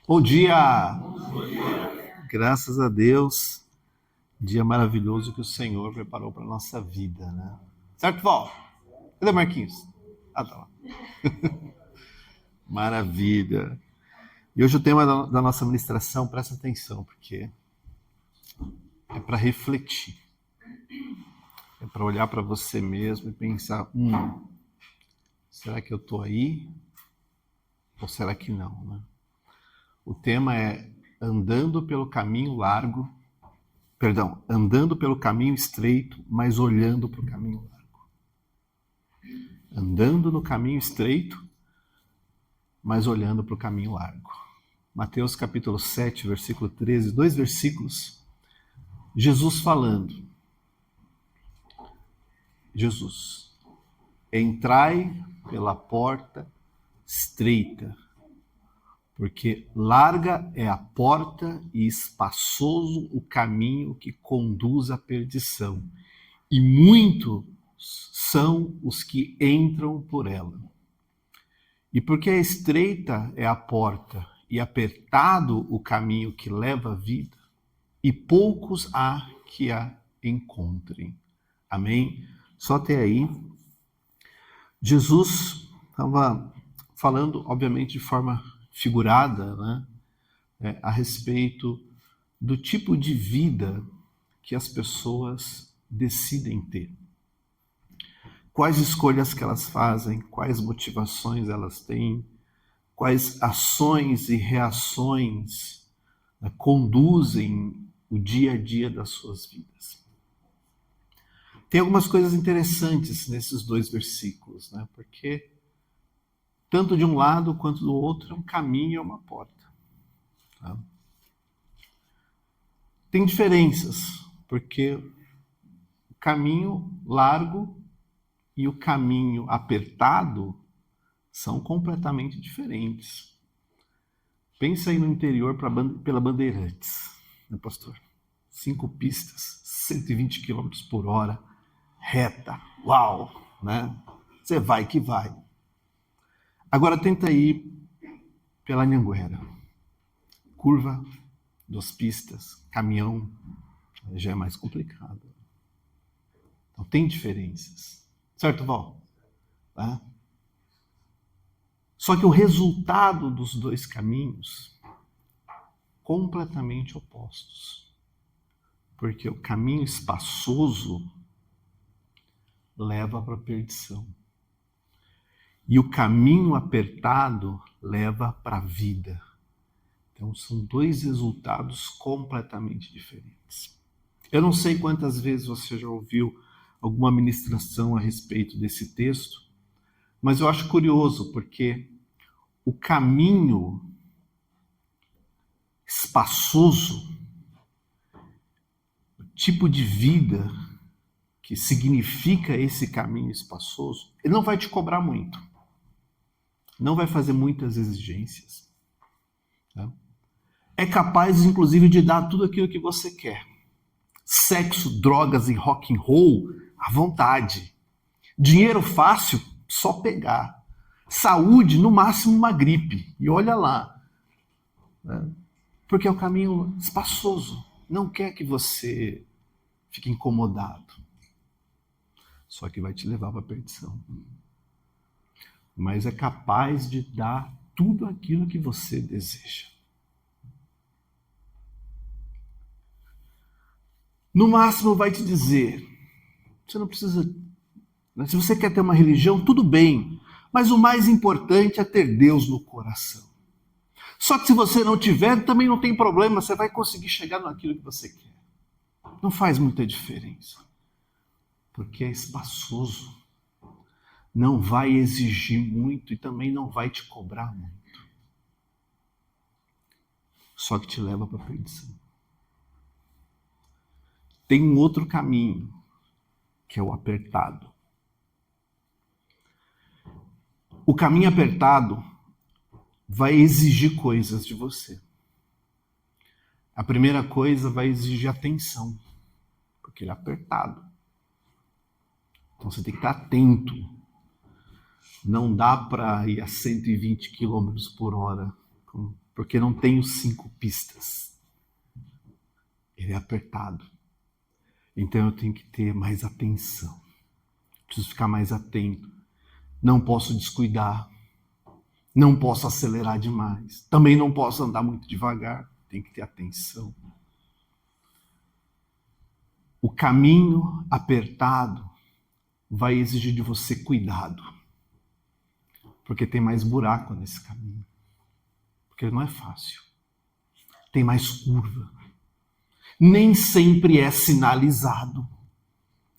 Bom dia! Graças a Deus, dia maravilhoso que o Senhor preparou para a nossa vida, né? Certo, Val? Cadê o Marquinhos? Ah, tá lá. Maravilha. E hoje o tema da nossa ministração, presta atenção, porque é para refletir. É para olhar para você mesmo e pensar, será que eu estou aí? Ou será que não, né? O tema é andando pelo caminho largo, andando pelo caminho estreito, mas olhando para o caminho largo. Andando no caminho estreito, mas olhando para o caminho largo. Mateus capítulo 7, versículo 13, 2 versículos. Jesus falando. Jesus, entrai pela porta estreita, porque larga é a porta e espaçoso o caminho que conduz à perdição, e muitos são os que entram por ela. E porque estreita é a porta e apertado o caminho que leva à vida, e poucos há que a encontrem. Amém? Só até aí. Jesus estava falando, obviamente, de forma figurada, né? A respeito do tipo de vida que as pessoas decidem ter. Quais escolhas que elas fazem, quais motivações elas têm, quais ações e reações conduzem o dia a dia das suas vidas. Tem algumas coisas interessantes nesses 2 versículos, né? Porque tanto de um lado quanto do outro é um caminho e é uma porta. Tá? Tem diferenças, porque o caminho largo e o caminho apertado são completamente diferentes. Pensa aí no interior pela Bandeirantes, né, pastor? 5 pistas, 120 km por hora, reta, uau, né? Você vai que vai. Agora tenta ir pela Anhanguera. Curva, 2 pistas, caminhão, já é mais complicado. Então tem diferenças. Certo, Val? Tá? Só que o resultado dos 2 caminhos completamente opostos. Porque o caminho espaçoso leva para a perdição. E o caminho apertado leva para a vida. Então são 2 resultados completamente diferentes. Eu não sei quantas vezes você já ouviu alguma ministração a respeito desse texto, mas eu acho curioso, porque o caminho espaçoso, o tipo de vida que significa esse caminho espaçoso, ele não vai te cobrar muito. Não vai fazer muitas exigências. Tá? É capaz, inclusive, de dar tudo aquilo que você quer. Sexo, drogas e rock and roll à vontade. Dinheiro fácil, só pegar. Saúde, no máximo uma gripe. E olha lá. Né? Porque é um caminho espaçoso. Não quer que você fique incomodado. Só que vai te levar para a perdição. Mas é capaz de dar tudo aquilo que você deseja. No máximo vai te dizer, você não precisa... Se você quer ter uma religião, tudo bem. Mas o mais importante é ter Deus no coração. Só que se você não tiver, também não tem problema. Você vai conseguir chegar naquilo que você quer. Não faz muita diferença. Porque é espaçoso. Não vai exigir muito e também não vai te cobrar muito. Só que te leva para a perdição. Tem um outro caminho, que é o apertado. O caminho apertado vai exigir coisas de você. A primeira coisa vai exigir atenção, porque ele é apertado. Então você tem que estar atento. Não dá para ir a 120 km por hora, porque não tem os 5 pistas. Ele é apertado. Então eu tenho que ter mais atenção. Preciso ficar mais atento. Não posso descuidar. Não posso acelerar demais. Também não posso andar muito devagar. Tem que ter atenção. O caminho apertado vai exigir de você cuidado. Porque tem mais buraco nesse caminho. Porque não é fácil. Tem mais curva. Nem sempre é sinalizado.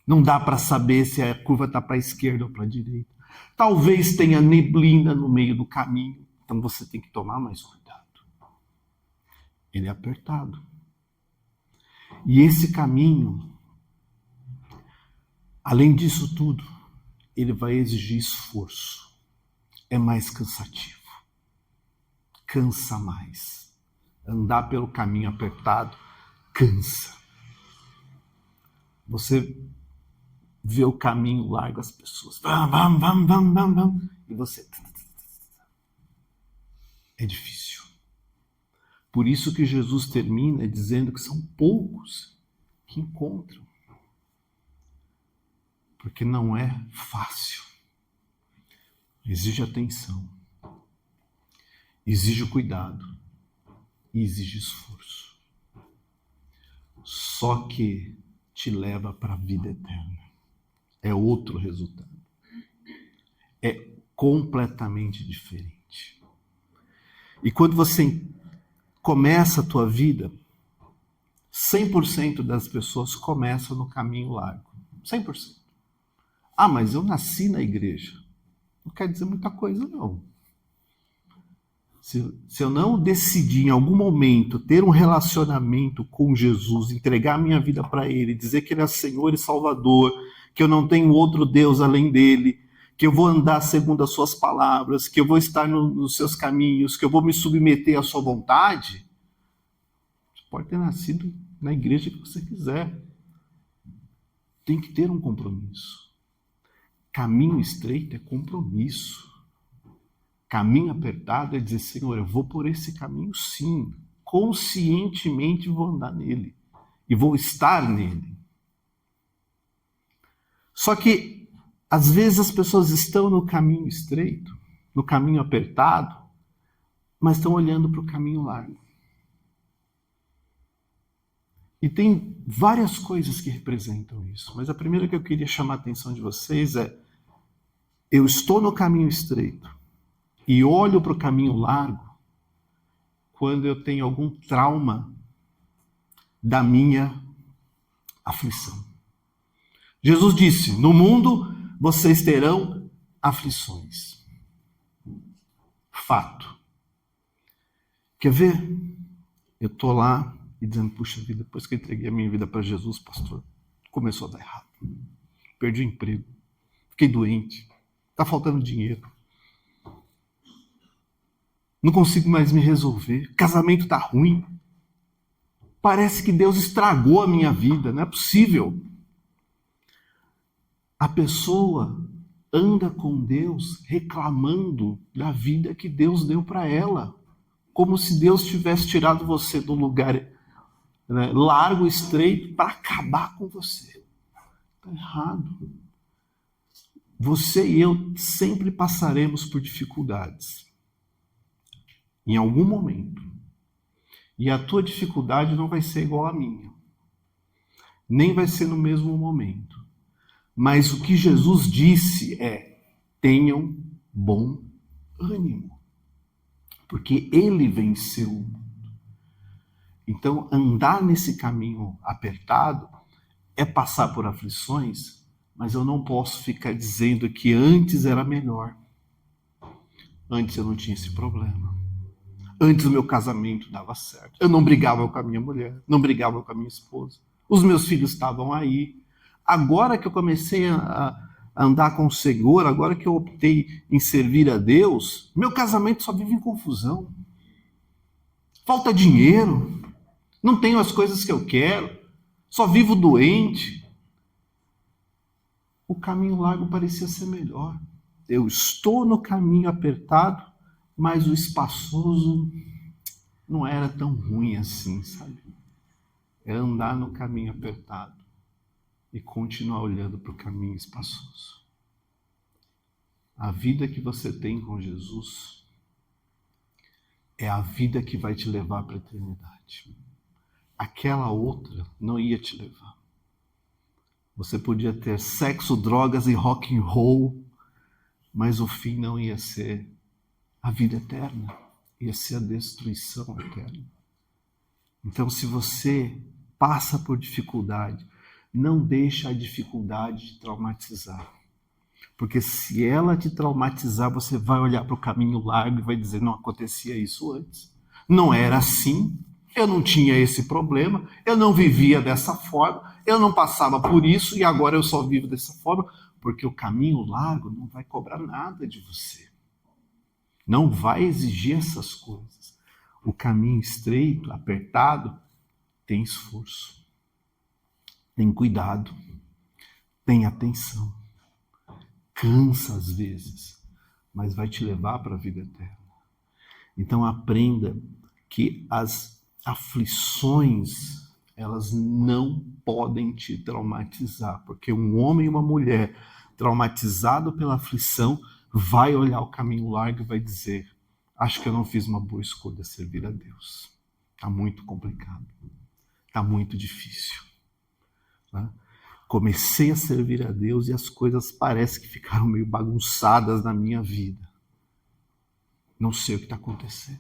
Não dá para saber se a curva está para a esquerda ou para a direita. Talvez tenha neblina no meio do caminho. Então você tem que tomar mais cuidado. Ele é apertado. E esse caminho, além disso tudo, ele vai exigir esforço. É mais cansativo. Cansa mais. Andar pelo caminho apertado cansa. Você vê o caminho largo, as pessoas vamos, e você... É difícil. Por isso que Jesus termina dizendo que são poucos que encontram. Porque não é fácil. Exige atenção. Exige cuidado. E exige esforço. Só que te leva para a vida eterna. É outro resultado. É completamente diferente. E quando você começa a tua vida, 100% das pessoas começam no caminho largo. 100%. Ah, mas eu nasci na igreja. Não quer dizer muita coisa, não. Se eu não decidir em algum momento ter um relacionamento com Jesus, entregar a minha vida para Ele, dizer que Ele é Senhor e Salvador, que eu não tenho outro Deus além dele, que eu vou andar segundo as suas palavras, que eu vou estar nos seus caminhos, que eu vou me submeter à sua vontade, você pode ter nascido na igreja que você quiser. Tem que ter um compromisso. Caminho estreito é compromisso. Caminho apertado é dizer, Senhor, eu vou por esse caminho sim. Conscientemente vou andar nele. E vou estar nele. Só que, às vezes, as pessoas estão no caminho estreito, no caminho apertado, mas estão olhando para o caminho largo. E tem várias coisas que representam isso. Mas a primeira que eu queria chamar a atenção de vocês é: eu estou no caminho estreito e olho para o caminho largo quando eu tenho algum trauma da minha aflição. Jesus disse, no mundo vocês terão aflições. Fato. Quer ver? Eu estou lá e dizendo, puxa vida, depois que eu entreguei a minha vida para Jesus, pastor, começou a dar errado. Perdi o emprego. Fiquei doente. Está faltando dinheiro. Não consigo mais me resolver. Casamento está ruim. Parece que Deus estragou a minha vida. Não é possível. A pessoa anda com Deus reclamando da vida que Deus deu para ela. Como se Deus tivesse tirado você do lugar, né, largo, estreito, para acabar com você. Está errado. Você e eu sempre passaremos por dificuldades. Em algum momento. E a tua dificuldade não vai ser igual à minha. Nem vai ser no mesmo momento. Mas o que Jesus disse é: tenham bom ânimo. Porque Ele venceu o mundo. Então, andar nesse caminho apertado é passar por aflições, mas eu não posso ficar dizendo que antes era melhor. Antes eu não tinha esse problema. Antes o meu casamento dava certo. Eu não brigava com a minha mulher, não brigava com a minha esposa. Os meus filhos estavam aí. Agora que eu comecei a andar com o Senhor, agora que eu optei em servir a Deus, meu casamento só vive em confusão. Falta dinheiro, não tenho as coisas que eu quero, só vivo doente. O caminho largo parecia ser melhor. Eu estou no caminho apertado, mas o espaçoso não era tão ruim assim, sabe? É andar no caminho apertado e continuar olhando para o caminho espaçoso. A vida que você tem com Jesus é a vida que vai te levar para a eternidade. Aquela outra não ia te levar. Você podia ter sexo, drogas e rock and roll, mas o fim não ia ser a vida eterna, ia ser a destruição eterna. Então, se você passa por dificuldade, não deixa a dificuldade te traumatizar. Porque se ela te traumatizar, você vai olhar para o caminho largo e vai dizer, não acontecia isso antes. Não era assim, eu não tinha esse problema, eu não vivia dessa forma, eu não passava por isso e agora eu só vivo dessa forma, porque o caminho largo não vai cobrar nada de você. Não vai exigir essas coisas. O caminho estreito, apertado, tem esforço, tem cuidado, tem atenção. Cansa às vezes, mas vai te levar para a vida eterna. Então aprenda que as aflições, elas não podem te traumatizar, porque um homem e uma mulher traumatizado pela aflição vai olhar o caminho largo e vai dizer, acho que eu não fiz uma boa escolha servir a Deus. Está muito complicado, está muito difícil. Tá? Comecei a servir a Deus e as coisas parecem que ficaram meio bagunçadas na minha vida. Não sei o que está acontecendo.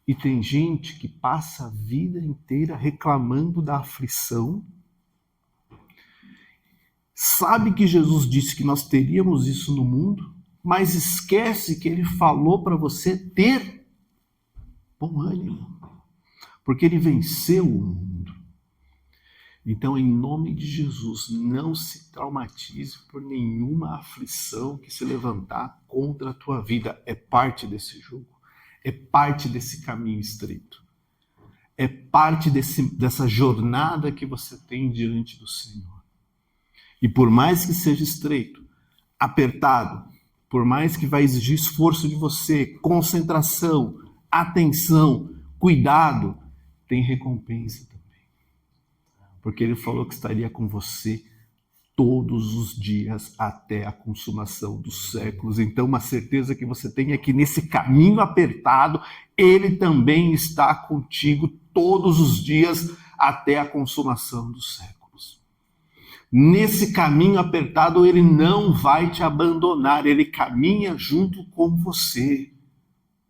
E tem gente que passa a vida inteira reclamando da aflição, sabe que Jesus disse que nós teríamos isso no mundo, mas esquece que ele falou para você ter bom ânimo, porque ele venceu o mundo. Então, em nome de Jesus, não se traumatize por nenhuma aflição que se levantar contra a tua vida. É parte desse jogo, é parte desse caminho estreito, é parte dessa jornada que você tem diante do Senhor. E por mais que seja estreito, apertado, por mais que vai exigir esforço de você, concentração, atenção, cuidado, tem recompensa também. Porque ele falou que estaria com você todos os dias até a consumação dos séculos. Então, uma certeza que você tem é que nesse caminho apertado, ele também está contigo todos os dias até a consumação dos séculos. Nesse caminho apertado, ele não vai te abandonar, ele caminha junto com você,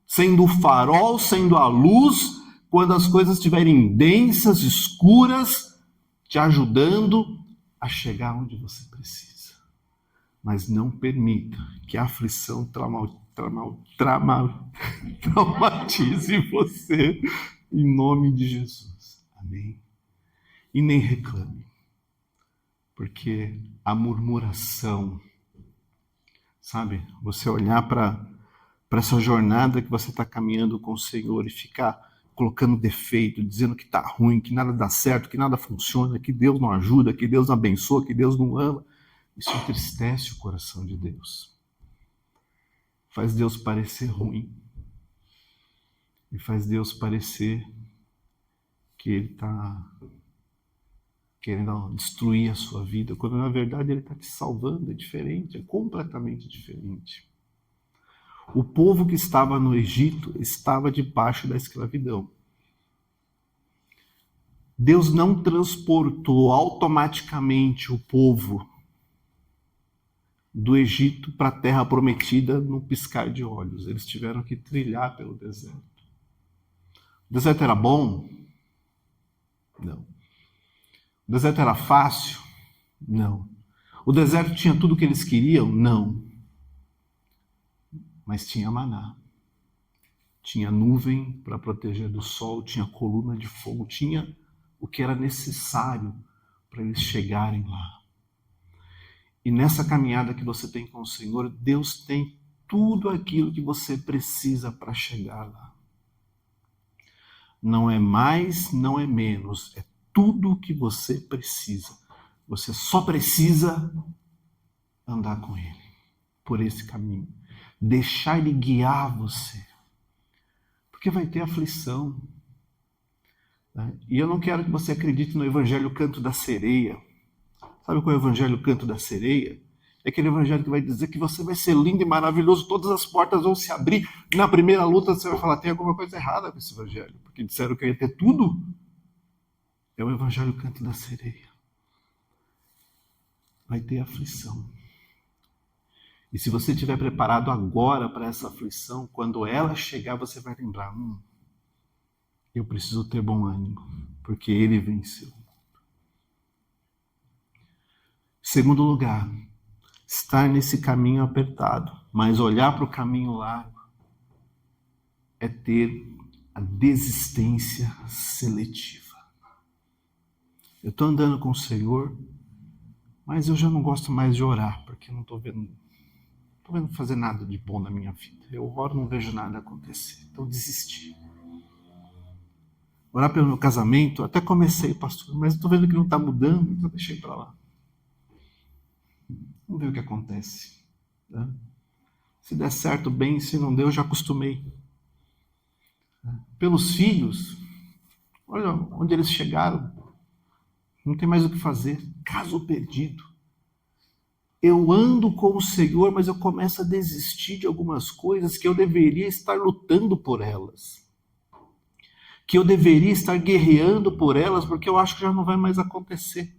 sendo o farol, sendo a luz, quando as coisas estiverem densas, escuras, te ajudando a chegar onde você precisa. Mas não permita que a aflição traumatize você, em nome de Jesus. Amém? E nem reclame, porque a murmuração, sabe? Você olhar para essa jornada que você está caminhando com o Senhor e ficar colocando defeito, dizendo que está ruim, que nada dá certo, que nada funciona, que Deus não ajuda, que Deus não abençoa, que Deus não ama. Isso entristece o coração de Deus. Faz Deus parecer ruim. E faz Deus parecer que Ele está querendo destruir a sua vida, quando na verdade Ele está te salvando. É diferente, é completamente diferente. O povo que estava no Egito estava debaixo da escravidão. Deus não transportou automaticamente o povo do Egito para a terra prometida num piscar de olhos. Eles tiveram que trilhar pelo deserto. O deserto era bom? Não. O deserto era fácil? Não. O deserto tinha tudo o que eles queriam? Não. Mas tinha maná, tinha nuvem para proteger do sol, tinha coluna de fogo, tinha o que era necessário para eles chegarem lá. E nessa caminhada que você tem com o Senhor, Deus tem tudo aquilo que você precisa para chegar lá. Não é mais, não é menos, é tudo o que você precisa. Você só precisa andar com Ele, por esse caminho. Deixar Ele guiar você. Porque Porque vai ter aflição. Né? E eu não quero que você acredite no evangelho canto da sereia. Sabe qual é o evangelho canto da sereia? É aquele evangelho que vai dizer que você vai ser lindo e maravilhoso, todas as portas vão se abrir. Na primeira luta você vai falar, tem alguma coisa errada com esse evangelho, porque disseram que eu ia ter tudo. É o evangelho canto da sereia. Vai ter aflição. E se você estiver preparado agora para essa aflição, quando ela chegar, você vai lembrar, eu preciso ter bom ânimo, porque ele venceu. Segundo lugar, estar nesse caminho apertado, mas olhar para o caminho largo, é ter a desistência seletiva. Eu estou andando com o Senhor, mas eu já não gosto mais de orar, porque eu não estou vendo fazer nada de bom na minha vida. Eu oro e não vejo nada acontecer. Então desisti. Orar pelo meu casamento, até comecei, pastor, mas estou vendo que não está mudando, então deixei para lá. Vamos ver o que acontece. Né? Se der certo, bem, se não deu, eu já acostumei. Pelos filhos, olha onde eles chegaram. Não tem mais o que fazer. Caso perdido. Eu ando com o Senhor, mas eu começo a desistir de algumas coisas que eu deveria estar lutando por elas. Que eu deveria estar guerreando por elas, porque eu acho que já não vai mais acontecer.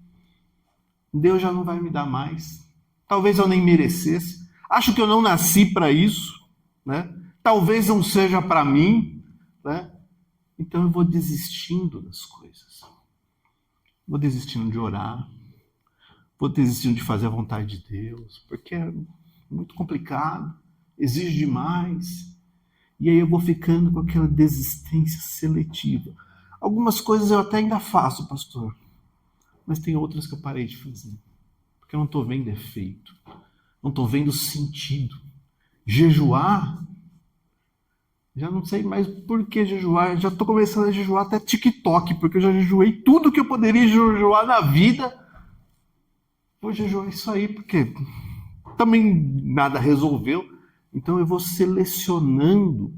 Deus já não vai me dar mais. Talvez eu nem merecesse. Acho que eu não nasci para isso. Né? Talvez não seja para mim. Né? Então eu vou desistindo das coisas. Vou desistindo de orar. Vou desistindo de fazer a vontade de Deus, porque é muito complicado, exige demais. E aí eu vou ficando com aquela desistência seletiva. Algumas coisas eu até ainda faço, pastor, mas tem outras que eu parei de fazer, porque eu não estou vendo efeito, não estou vendo sentido. Jejuar, já não sei mais por que jejuar, já estou começando a jejuar até TikTok, porque eu já jejuei tudo que eu poderia jejuar na vida. Vou jejuar isso aí, porque também nada resolveu. Então eu vou selecionando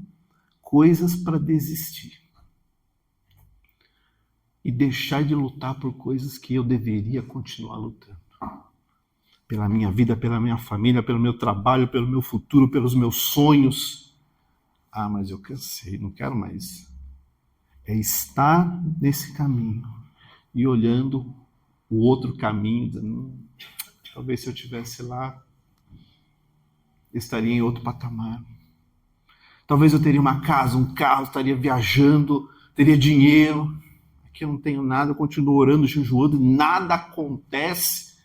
coisas para desistir. E deixar de lutar por coisas que eu deveria continuar lutando. Pela minha vida, pela minha família, pelo meu trabalho, pelo meu futuro, pelos meus sonhos. Mas eu cansei, não quero mais. É estar nesse caminho e olhando o outro caminho, dizendo, talvez se eu estivesse lá, eu estaria em outro patamar. Talvez eu teria uma casa, um carro, estaria viajando, teria dinheiro. Aqui eu não tenho nada, eu continuo orando, jejuando, nada acontece.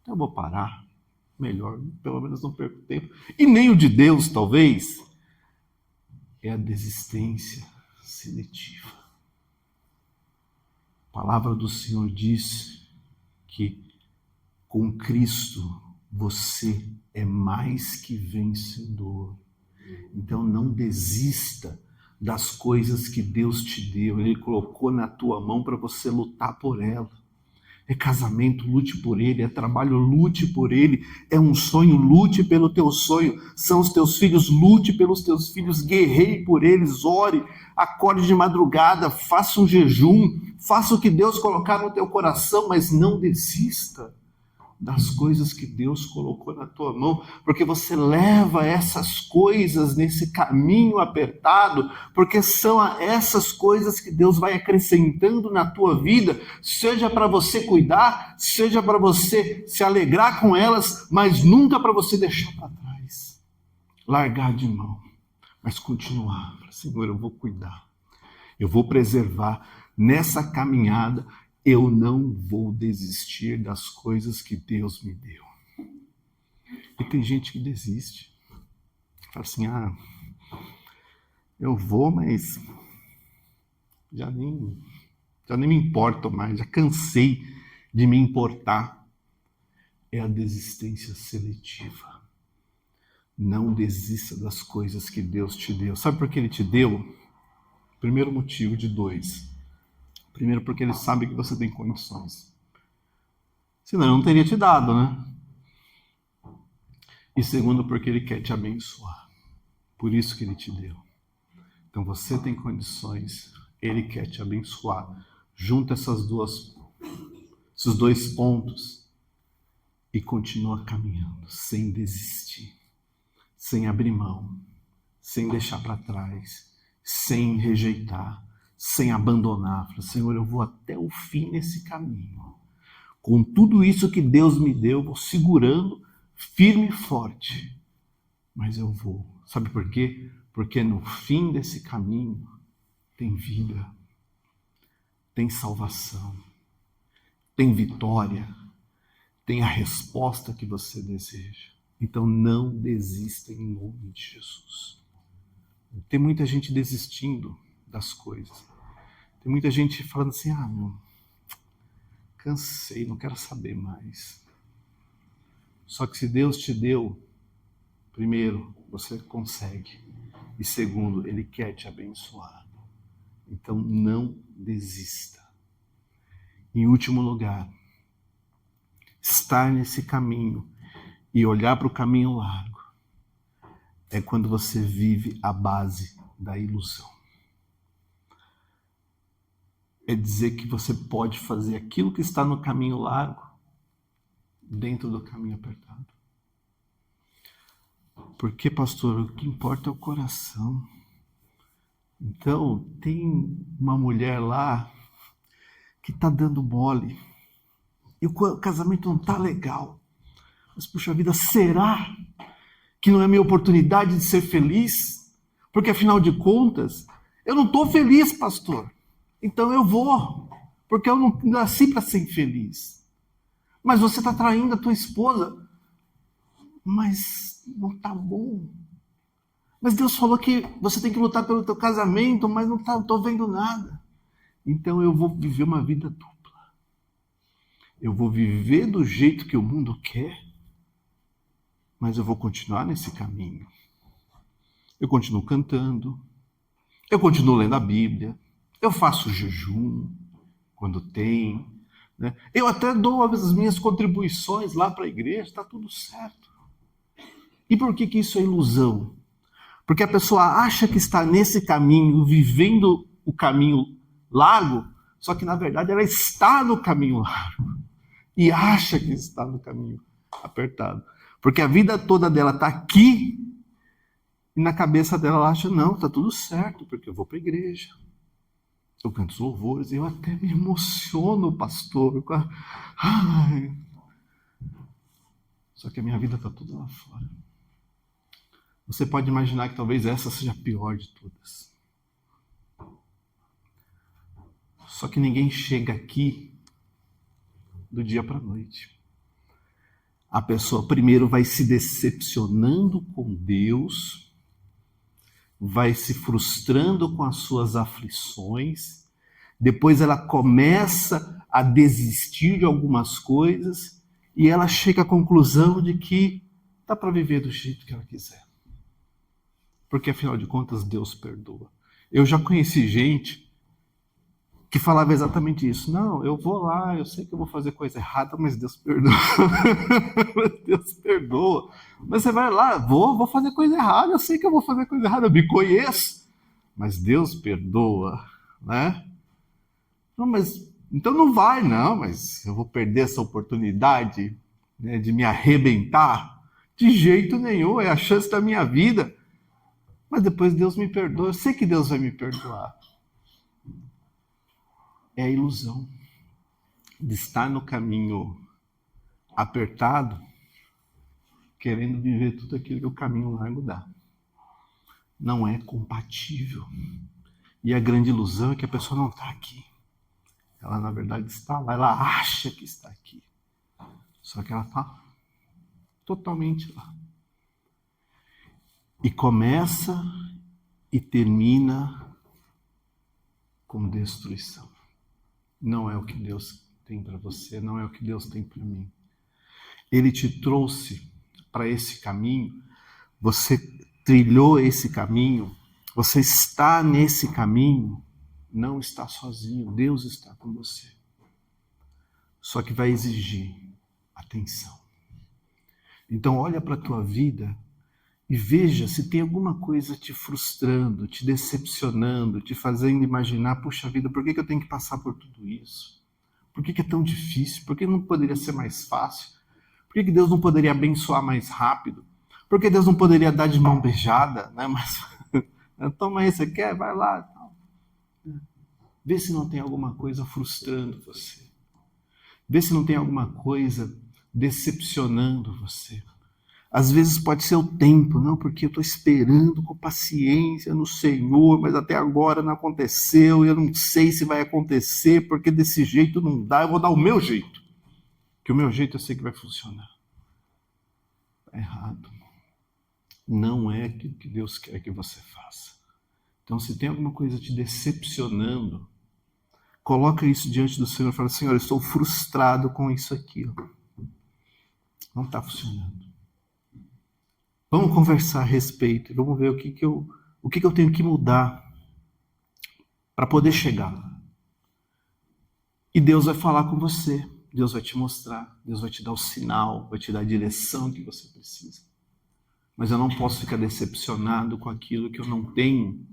Então eu vou parar. Melhor, pelo menos não perco tempo. E nem o de Deus, talvez, é a desistência seletiva. A palavra do Senhor diz que com Cristo você é mais que vencedor. Então não desista das coisas que Deus te deu. Ele colocou na tua mão para você lutar por ela. É casamento, lute por ele. É trabalho, lute por ele. É um sonho, lute pelo teu sonho. São os teus filhos, lute pelos teus filhos. Guerreie por eles, ore, acorde de madrugada, faça um jejum, faça o que Deus colocar no teu coração, mas não desista das coisas que Deus colocou na tua mão, porque você leva essas coisas nesse caminho apertado, porque são essas coisas que Deus vai acrescentando na tua vida, seja para você cuidar, seja para você se alegrar com elas, mas nunca para você deixar para trás, largar de mão, mas continuar. Senhor, eu vou cuidar, eu vou preservar nessa caminhada. Eu não vou desistir das coisas que Deus me deu. E tem gente que desiste. Fala assim, eu vou, mas já nem me importo mais, já cansei de me importar. É a desistência seletiva. Não desista das coisas que Deus te deu. Sabe por que Ele te deu? Primeiro motivo de 2. Primeiro, porque ele sabe que você tem condições. Senão ele não teria te dado, né? E segundo, porque ele quer te abençoar. Por isso que ele te deu. Então você tem condições, Ele quer te abençoar. Junta esses dois pontos e continua caminhando, sem desistir, sem abrir mão, sem deixar para trás, sem rejeitar, sem abandonar. Fala, Senhor, eu vou até o fim nesse caminho. Com tudo isso que Deus me deu, eu vou segurando firme e forte. Mas eu vou. Sabe por quê? Porque no fim desse caminho tem vida, tem salvação, tem vitória, tem a resposta que você deseja. Então não desista em nome de Jesus. Tem muita gente desistindo das coisas. Tem muita gente falando assim, cansei, não quero saber mais. Só que se Deus te deu, primeiro, você consegue. E segundo, Ele quer te abençoar. Então não desista. Em último lugar, estar nesse caminho e olhar para o caminho largo é quando você vive a base da ilusão. É dizer que você pode fazer aquilo que está no caminho largo dentro do caminho apertado. Porque, pastor, o que importa é o coração. Então, tem uma mulher lá que está dando mole e o casamento não está legal. Mas, puxa vida, será que não é minha oportunidade de ser feliz? Porque, afinal de contas, eu não estou feliz, pastor. Então eu vou, porque eu não nasci para ser infeliz. Mas você está traindo a tua esposa. Mas não está bom. Mas Deus falou que você tem que lutar pelo teu casamento, mas não estou vendo nada. Então eu vou viver uma vida dupla. Eu vou viver do jeito que o mundo quer, mas eu vou continuar nesse caminho. Eu continuo cantando, eu continuo lendo a Bíblia, eu faço jejum quando tem, né? Eu até dou as minhas contribuições lá para a igreja, está tudo certo. E por que isso é ilusão? Porque a pessoa acha que está nesse caminho, vivendo o caminho largo, só que na verdade ela está no caminho largo e acha que está no caminho apertado. Porque a vida toda dela está aqui e na cabeça dela ela acha, não, está tudo certo, porque eu vou para a igreja. Eu canto os louvores, eu até me emociono, pastor. Ai. Só que a minha vida está toda lá fora. Você pode imaginar que talvez essa seja a pior de todas. Só que ninguém chega aqui do dia para a noite. A pessoa primeiro vai se decepcionando com Deus, vai se frustrando com as suas aflições, depois ela começa a desistir de algumas coisas e ela chega à conclusão de que dá para viver do jeito que ela quiser. Porque, afinal de contas, Deus perdoa. Eu já conheci gente que falava exatamente isso. Não, eu vou lá, eu sei que eu vou fazer coisa errada, mas Deus perdoa. Deus perdoa. Mas você vai lá, vou fazer coisa errada, eu sei que eu vou fazer coisa errada, eu me conheço. Mas Deus perdoa, né? Não, mas então não vai, não, mas eu vou perder essa oportunidade, né, de me arrebentar? De jeito nenhum, é a chance da minha vida. Mas depois Deus me perdoa, eu sei que Deus vai me perdoar. É a ilusão de estar no caminho apertado, querendo viver tudo aquilo que o caminho largo dá. Não é compatível. E a grande ilusão é que a pessoa não está aqui. Ela, na verdade, está lá, ela acha que está aqui. Só que ela está totalmente lá. E começa e termina com destruição. Não é o que Deus tem para você, não é o que Deus tem para mim. Ele te trouxe para esse caminho, você trilhou esse caminho, você está nesse caminho, não está sozinho, Deus está com você. Só que vai exigir atenção. Então olha para a tua vida E veja se tem alguma coisa te frustrando, te decepcionando, te fazendo imaginar, puxa vida, por que eu tenho que passar por tudo isso? Por que é tão difícil? Por que não poderia ser mais fácil? Por que Deus não poderia abençoar mais rápido? Por que Deus não poderia dar de mão beijada? Né? Mas, toma aí, você quer? Vai lá. Vê se não tem alguma coisa frustrando você. Vê se não tem alguma coisa decepcionando você. Às vezes pode ser o tempo, não, porque eu estou esperando com paciência no Senhor, mas até agora não aconteceu, eu não sei se vai acontecer, porque desse jeito não dá, eu vou dar o meu jeito. Que o meu jeito eu sei que vai funcionar. Está errado. Não é aquilo que Deus quer que você faça. Então, se tem alguma coisa te decepcionando, coloca isso diante do Senhor e fala, Senhor, eu estou frustrado com isso aqui. Não está funcionando. Vamos conversar a respeito, vamos ver o que eu tenho que mudar para poder chegar. E Deus vai falar com você, Deus vai te mostrar, Deus vai te dar o sinal, vai te dar a direção que você precisa. Mas eu não posso ficar decepcionado com aquilo que eu não tenho,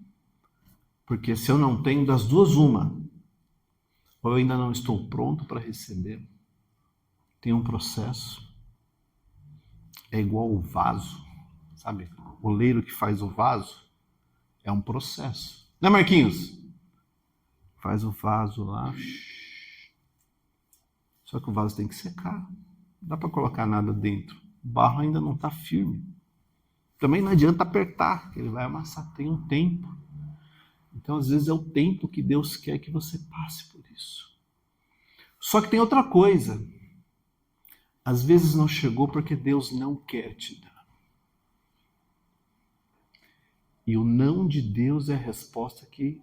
porque se eu não tenho, das duas uma, ou eu ainda não estou pronto para receber, tem um processo, é igual o vaso, sabe? O oleiro que faz o vaso é um processo. Né, Marquinhos? Faz o vaso lá. Só que o vaso tem que secar. Não dá para colocar nada dentro. O barro ainda não está firme. Também não adianta apertar, que ele vai amassar. Tem um tempo. Então, às vezes, é o tempo que Deus quer que você passe por isso. Só que tem outra coisa. Às vezes não chegou porque Deus não quer te dar. E o não de Deus é a resposta que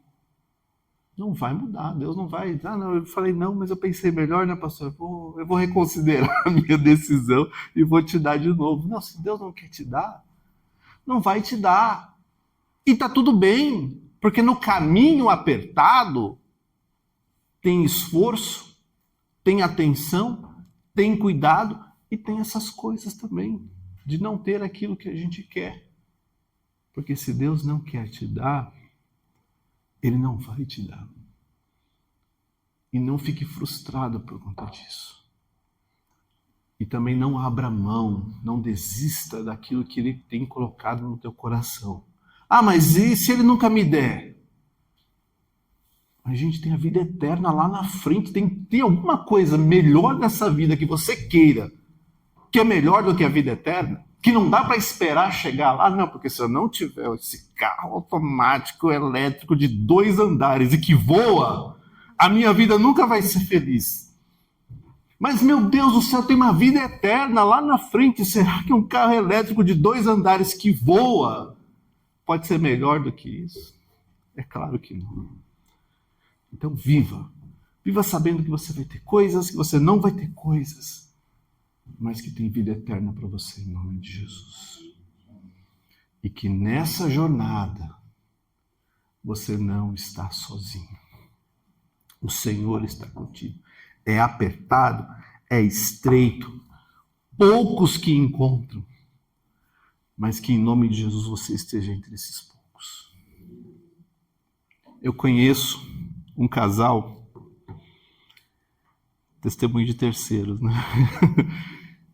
não vai mudar. Deus não vai... Ah, não, eu falei não, mas eu pensei melhor, né, pastor? Eu vou reconsiderar a minha decisão e vou te dar de novo. Não, se Deus não quer te dar, não vai te dar. E tá tudo bem, porque no caminho apertado tem esforço, tem atenção, tem cuidado e tem essas coisas também, de não ter aquilo que a gente quer. Porque se Deus não quer te dar, Ele não vai te dar. E não fique frustrado por conta disso. E também não abra mão, não desista daquilo que Ele tem colocado no teu coração. Ah, mas e se Ele nunca me der? A gente tem a vida eterna lá na frente. Tem alguma coisa melhor nessa vida que você queira, que é melhor do que a vida eterna? Que não dá para esperar chegar lá? Não, porque se eu não tiver esse carro automático elétrico de 2 andares e que voa, a minha vida nunca vai ser feliz. Mas, meu Deus do céu, tem uma vida eterna lá na frente. Será que um carro elétrico de 2 andares que voa pode ser melhor do que isso? É claro que não. Então, viva. Viva sabendo que você vai ter coisas, que você não vai ter coisas, mas que tem vida eterna para você, em nome de Jesus. E que nessa jornada você não está sozinho. O Senhor está contigo. É apertado, é estreito, poucos que encontram, mas que em nome de Jesus você esteja entre esses poucos. Eu conheço um casal, testemunho de terceiros, né?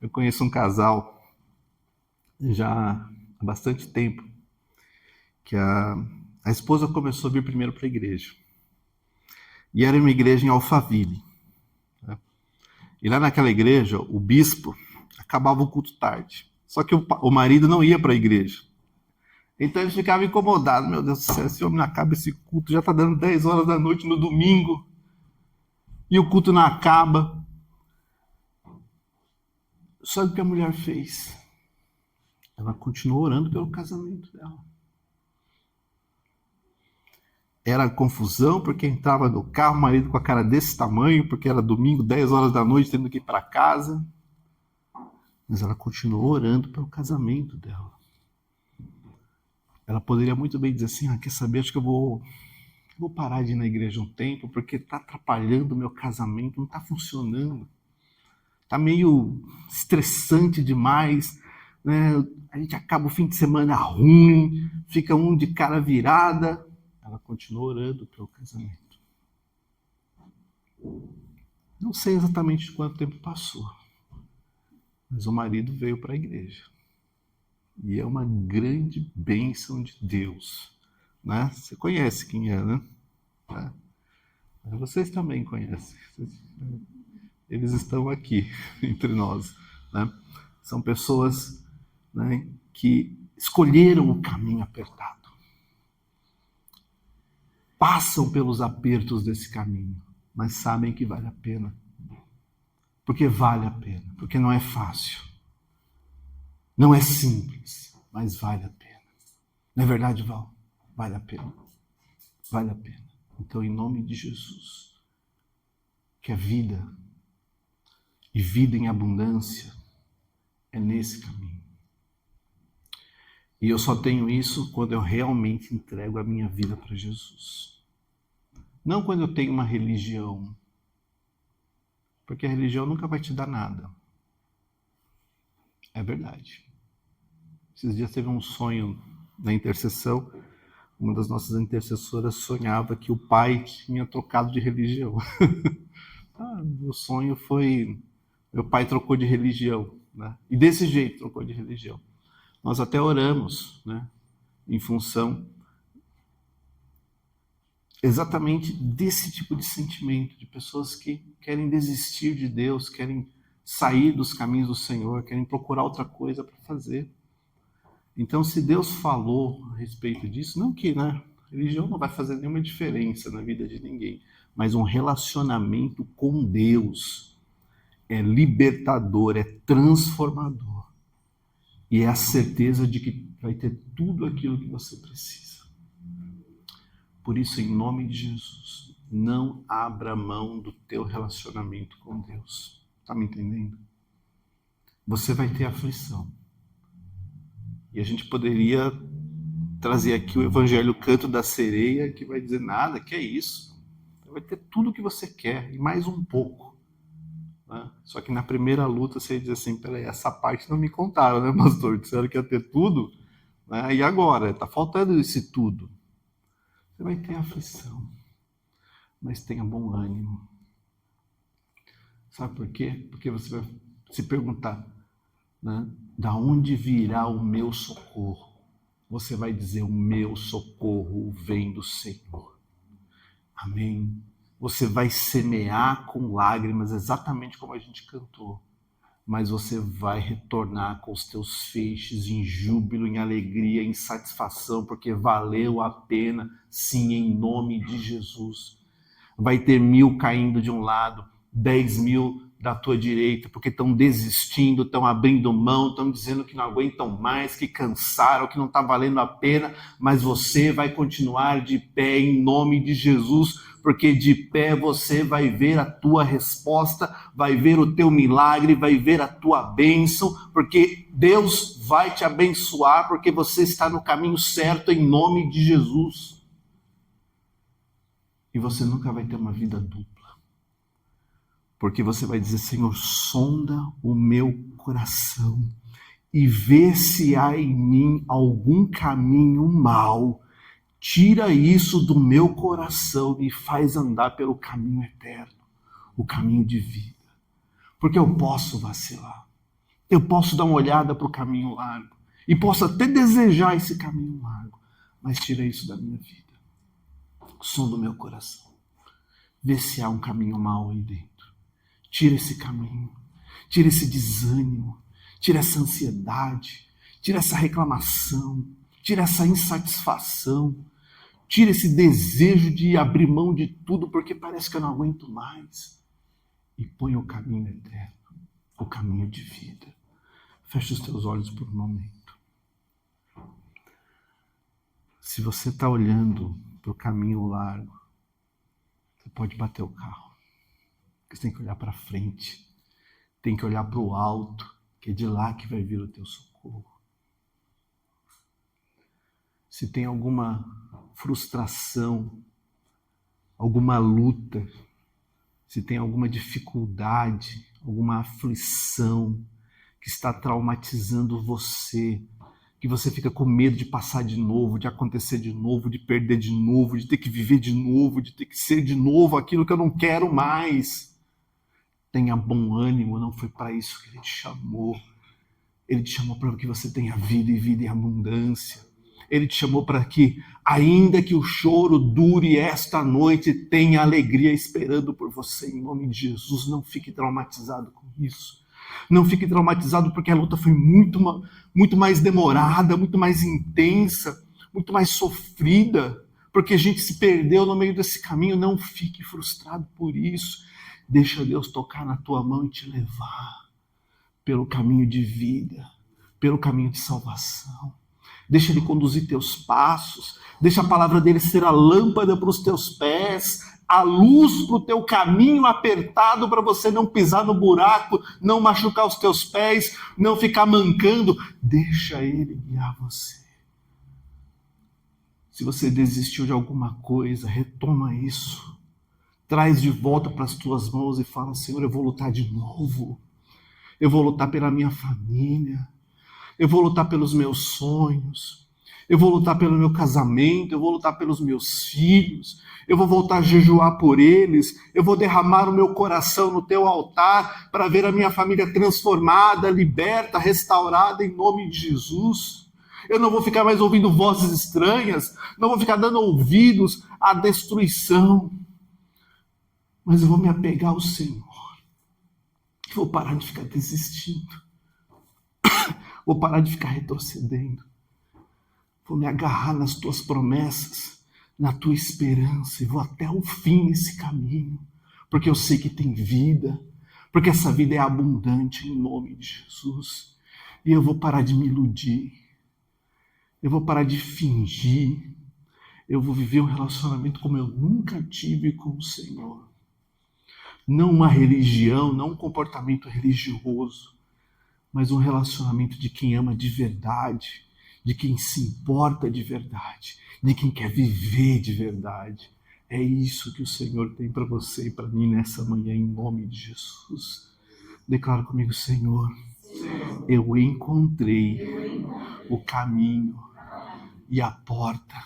Eu conheço um casal já há bastante tempo, que a esposa começou a vir primeiro para a igreja. E era uma igreja em Alphaville. Né? E lá naquela igreja, o bispo acabava o culto tarde. Só que o marido não ia para a igreja. Então ele ficava incomodado. Meu Deus do céu, esse homem não acaba esse culto. Já está dando 10 horas da noite no domingo. E o culto não acaba. Sabe o que a mulher fez? Ela continuou orando pelo casamento dela. Era confusão, porque entrava no carro, o marido com a cara desse tamanho, porque era domingo, 10 horas da noite, tendo que ir para casa. Mas ela continuou orando pelo casamento dela. Ela poderia muito bem dizer assim, quer saber, acho que eu vou parar de ir na igreja um tempo, porque está atrapalhando o meu casamento, não está funcionando. Está meio estressante demais. né? A gente acaba o fim de semana ruim, fica um de cara virada. Ela continua orando pelo casamento. Não sei exatamente quanto tempo passou, mas o marido veio para a igreja. E é uma grande bênção de Deus. Né? Você conhece quem é, né? Vocês também conhecem. Eles estão aqui entre nós. Né? São pessoas, né, que escolheram o caminho apertado. Passam pelos apertos desse caminho, mas sabem que vale a pena. Porque vale a pena, porque não é fácil. Não é simples, mas vale a pena. Não é verdade, Val? Vale a pena. Vale a pena. Então, em nome de Jesus, que a vida e vida em abundância é nesse caminho. E eu só tenho isso quando eu realmente entrego a minha vida para Jesus. Não quando eu tenho uma religião, porque a religião nunca vai te dar nada. É verdade. Esses dias teve um sonho na intercessão. Uma das nossas intercessoras sonhava que o pai tinha trocado de religião. Meu sonho foi... Meu pai trocou de religião, né? E desse jeito trocou de religião. Nós até oramos, né? Em função exatamente desse tipo de sentimento, de pessoas que querem desistir de Deus, querem sair dos caminhos do Senhor, querem procurar outra coisa para fazer. Então, se Deus falou a respeito disso, não que, né, religião não vai fazer nenhuma diferença na vida de ninguém, mas um relacionamento com Deus é libertador, é transformador. E é a certeza de que vai ter tudo aquilo que você precisa. Por isso, em nome de Jesus, não abra mão do teu relacionamento com Deus. Está me entendendo? Você vai ter aflição. E a gente poderia trazer aqui o Evangelho Canto da Sereia, que vai dizer nada, que é isso. Você vai ter tudo o que você quer, e mais um pouco. Né? Só que na primeira luta você diz assim, peraí, essa parte não me contaram, né, pastor? Disseram que ia ter tudo, né? E agora? Está faltando esse tudo. Você vai ter aflição, mas tenha bom ânimo. Sabe por quê? Porque você vai se perguntar, né, da onde virá o meu socorro? Você vai dizer, o meu socorro vem do Senhor. Amém? Você vai semear com lágrimas, exatamente como a gente cantou. Mas você vai retornar com os teus feixes em júbilo, em alegria, em satisfação, porque valeu a pena, sim, em nome de Jesus. Vai ter 1000 caindo de um lado, 10.000 da tua direita, porque estão desistindo, estão abrindo mão, estão dizendo que não aguentam mais, que cansaram, que não está valendo a pena, mas você vai continuar de pé em nome de Jesus, porque de pé você vai ver a tua resposta, vai ver o teu milagre, vai ver a tua bênção, porque Deus vai te abençoar, porque você está no caminho certo em nome de Jesus. E você nunca vai ter uma vida dupla. Porque você vai dizer, Senhor, sonda o meu coração e vê se há em mim algum caminho mau. Tira isso do meu coração e faz andar pelo caminho eterno, o caminho de vida. Porque eu posso vacilar. Eu posso dar uma olhada para o caminho largo. E posso até desejar esse caminho largo. Mas tira isso da minha vida. Sonda o meu coração. Vê se há um caminho mau aí dentro. Tira esse caminho, tira esse desânimo, tira essa ansiedade, tira essa reclamação, tira essa insatisfação, tira esse desejo de abrir mão de tudo porque parece que eu não aguento mais. E põe o caminho eterno, o caminho de vida. Feche os teus olhos por um momento. Se você está olhando para o caminho largo, você pode bater o carro. Você tem que olhar para frente, tem que olhar para o alto, que é de lá que vai vir o teu socorro. Se tem alguma frustração, alguma luta, se tem alguma dificuldade, alguma aflição que está traumatizando você, que você fica com medo de passar de novo, de acontecer de novo, de perder de novo, de ter que viver de novo, de ter que ser de novo aquilo que eu não quero mais. Tenha bom ânimo, não foi para isso que ele te chamou. Ele te chamou para que você tenha vida e vida em abundância. Ele te chamou para que, ainda que o choro dure esta noite, tenha alegria esperando por você, em nome de Jesus. Não fique traumatizado com isso. Não fique traumatizado porque a luta foi muito mais demorada, muito mais intensa, muito mais sofrida, porque a gente se perdeu no meio desse caminho. Não fique frustrado por isso. Deixa Deus tocar na tua mão e te levar pelo caminho de vida, pelo caminho de salvação. Deixa Ele conduzir teus passos. Deixa a palavra dele ser a lâmpada para os teus pés, a luz para o teu caminho apertado, para você não pisar no buraco, não machucar os teus pés, não ficar mancando. Deixa Ele guiar você. Se você desistiu de alguma coisa, retoma isso. Traz de volta para as tuas mãos e fala: Senhor, eu vou lutar de novo. Eu vou lutar pela minha família. Eu vou lutar pelos meus sonhos. Eu vou lutar pelo meu casamento. Eu vou lutar pelos meus filhos. Eu vou voltar a jejuar por eles. Eu vou derramar o meu coração no teu altar para ver a minha família transformada, liberta, restaurada em nome de Jesus. Eu não vou ficar mais ouvindo vozes estranhas. Não vou ficar dando ouvidos à destruição. Mas eu vou me apegar ao Senhor. Vou parar de ficar desistindo. Vou parar de ficar retrocedendo. Vou me agarrar nas tuas promessas, na tua esperança, e vou até o fim nesse caminho, porque eu sei que tem vida, porque essa vida é abundante em nome de Jesus. E eu vou parar de me iludir. Eu vou parar de fingir. Eu vou viver um relacionamento como eu nunca tive com o Senhor. Não uma religião, não um comportamento religioso, mas um relacionamento de quem ama de verdade, de quem se importa de verdade, de quem quer viver de verdade. É isso que o Senhor tem para você e para mim nessa manhã, em nome de Jesus. Declara comigo: Senhor, eu encontrei o caminho e a porta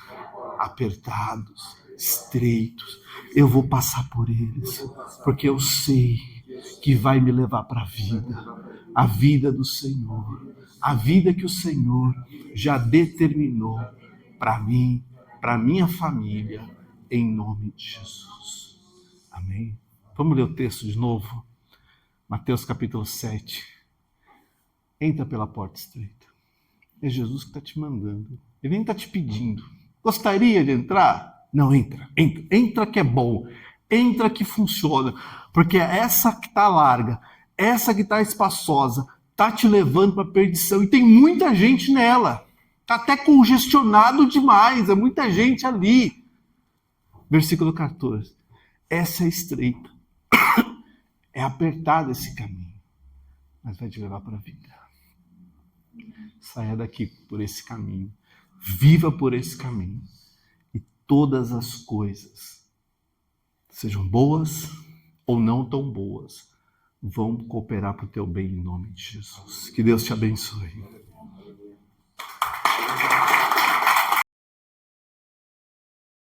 apertados, estreitos. Eu vou passar por eles, porque eu sei que vai me levar para a vida do Senhor, a vida que o Senhor já determinou para mim, para minha família, em nome de Jesus. Amém? Vamos ler o texto de novo? Mateus capítulo 7. Entra pela porta estreita. É Jesus que está te mandando. Ele nem está te pedindo. Gostaria de entrar? Não, entra. Entra que é bom. Entra que funciona. Porque essa que está larga, essa que está espaçosa, está te levando para a perdição. E tem muita gente nela. Está até congestionado demais. É muita gente ali. Versículo 14. Essa é estreita. É apertado esse caminho. Mas vai te levar para a vida. Saia daqui por esse caminho. Viva por esse caminho. E todas as coisas, sejam boas ou não tão boas, vão cooperar para o teu bem em nome de Jesus. Que Deus te abençoe.